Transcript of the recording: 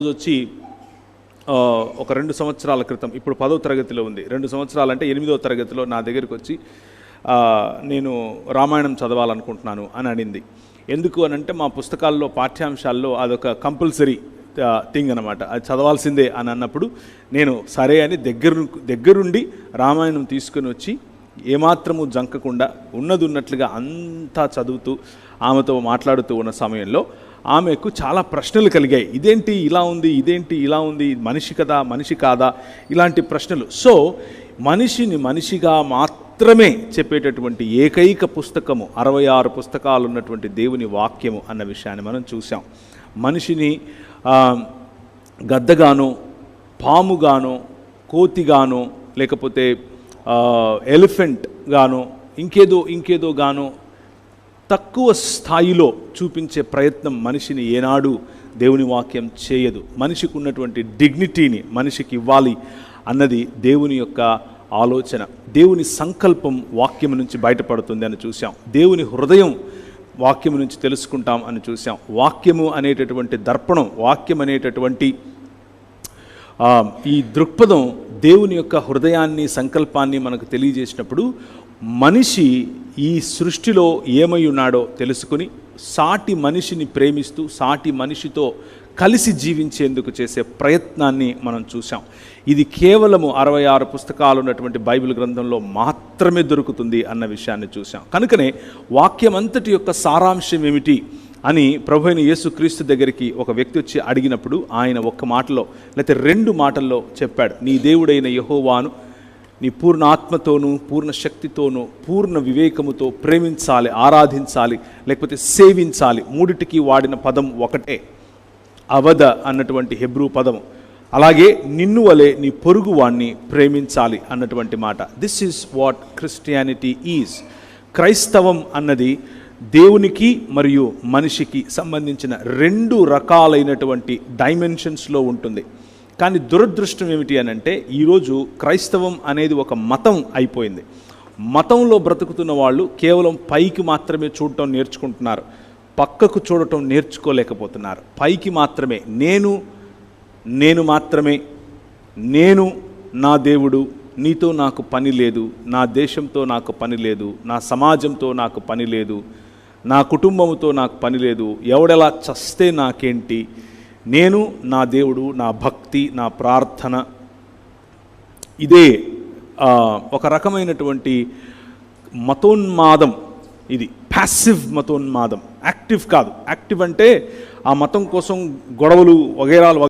వచ్చి ఒక 2 సంవత్సరాల క్రితం, ఇప్పుడు 10వ తరగతిలో ఉంది, 2 సంవత్సరాలు అంటే 8వ తరగతిలో నా దగ్గరికి వచ్చి నేను రామాయణం చదవాలనుకుంటున్నాను అని అనింది. ఎందుకు అని అంటే మా పుస్తకాల్లో పాఠ్యాంశాల్లో అదొక కంపల్సరీ థింగ్ అనమాట, అది చదవాల్సిందే అని అన్నప్పుడు నేను సరే అని దగ్గరుండి రామాయణం తీసుకుని వచ్చి ఏమాత్రము జంకకుండా ఉన్నది ఉన్నట్లుగా అంతా చదువుతూ ఆమెతో మాట్లాడుతూ ఉన్న సమయంలో ఆమెకు చాలా ప్రశ్నలు కలిగాయి. ఇదేంటి ఇలా ఉంది, ఇదేంటి ఇలా ఉంది, మనిషి కదా, మనిషి కాదా, ఇలాంటి ప్రశ్నలు. సో మనిషిని మనిషిగా మాత్రమే చెప్పేటటువంటి ఏకైక పుస్తకము 66 పుస్తకాలు ఉన్నటువంటి దేవుని వాక్యము అన్న విషయాన్ని మనం చూసాం. మనిషిని గద్దగానో, పాముగానో, కోతిగానో, లేకపోతే ఎలిఫెంట్ గానో, ఇంకేదో గానో తక్కువ స్థాయిలో చూపించే ప్రయత్నం మనిషిని ఏనాడు దేవుని వాక్యం చేయదు. మనిషికి ఉన్నటువంటి డిగ్నిటీని మనిషికి ఇవ్వాలి అన్నది దేవుని యొక్క ఆలోచన. దేవుని సంకల్పం వాక్యం నుంచి బయటపడుతుంది అని చూసాం. దేవుని హృదయం వాక్యం నుంచి తెలుసుకుంటాం అని చూసాం. వాక్యము అనేటటువంటి దర్పణం, వాక్యం అనేటటువంటి ఈ దృక్పథం దేవుని యొక్క హృదయాన్ని, సంకల్పాన్ని మనకు తెలియజేసినప్పుడు మనిషి ఈ సృష్టిలో ఏమై ఉన్నాడో తెలుసుకుని సాటి మనిషిని ప్రేమిస్తూ సాటి మనిషితో కలిసి జీవించేందుకు చేసే ప్రయత్నాన్ని మనం చూసాం. ఇది కేవలము 66 పుస్తకాలు ఉన్నటువంటి బైబిల్ గ్రంథంలో మాత్రమే దొరుకుతుంది అన్న విషయాన్ని చూసాం. కనుకనే వాక్యం అంతటి యొక్క సారాంశం ఏమిటి అని ప్రభువైన యేసుక్రీస్తు దగ్గరికి ఒక వ్యక్తి వచ్చి అడిగినప్పుడు ఆయన ఒక్క మాటలో లేకపోతే 2 మాటల్లో చెప్పాడు. నీ దేవుడైన యెహోవాను నీ పూర్ణ ఆత్మతోనూ, పూర్ణ శక్తితోనూ, పూర్ణ వివేకముతో ప్రేమించాలి, ఆరాధించాలి, లేకపోతే సేవించాలి. మూడిటికి వాడిన పదం ఒకటే, అవద అన్నటువంటి హెబ్రూ పదము. అలాగే నిన్ను వలె నీ పొరుగు వాణ్ణి ప్రేమించాలి అన్నటువంటి మాట. This is what Christianity is. క్రైస్తవం అన్నది దేవునికి మరియు మనిషికి సంబంధించిన 2 రకాలైనటువంటి డైమెన్షన్స్లో ఉంటుంది. కానీ దురదృష్టం ఏమిటి అని అంటే ఈరోజు క్రైస్తవం అనేది ఒక మతం అయిపోయింది. మతంలో బ్రతుకుతున్న వాళ్ళు కేవలం పైకి మాత్రమే చూడటం నేర్చుకుంటున్నారు, పక్కకు చూడటం నేర్చుకోలేకపోతున్నారు. పైకి మాత్రమే నేను మాత్రమే, నేను నా దేవుడు, నీతో నాకు పని లేదు, నా దేశంతో నాకు పని లేదు, నా సమాజంతో నాకు పని లేదు, నా కుటుంబంతో నాకు పని లేదు, ఎవడెలా చస్తే నాకేంటి, నేను, నా దేవుడు, నా భక్తి, నా ప్రార్థన. ఇదే ఒక రకమైనటువంటి మతోన్మాదం. ఇది ప్యాసివ్ మతోన్మాదం, యాక్టివ్ కాదు. యాక్టివ్ అంటే ఆ మతం కోసం గొడవలు వగైరాలు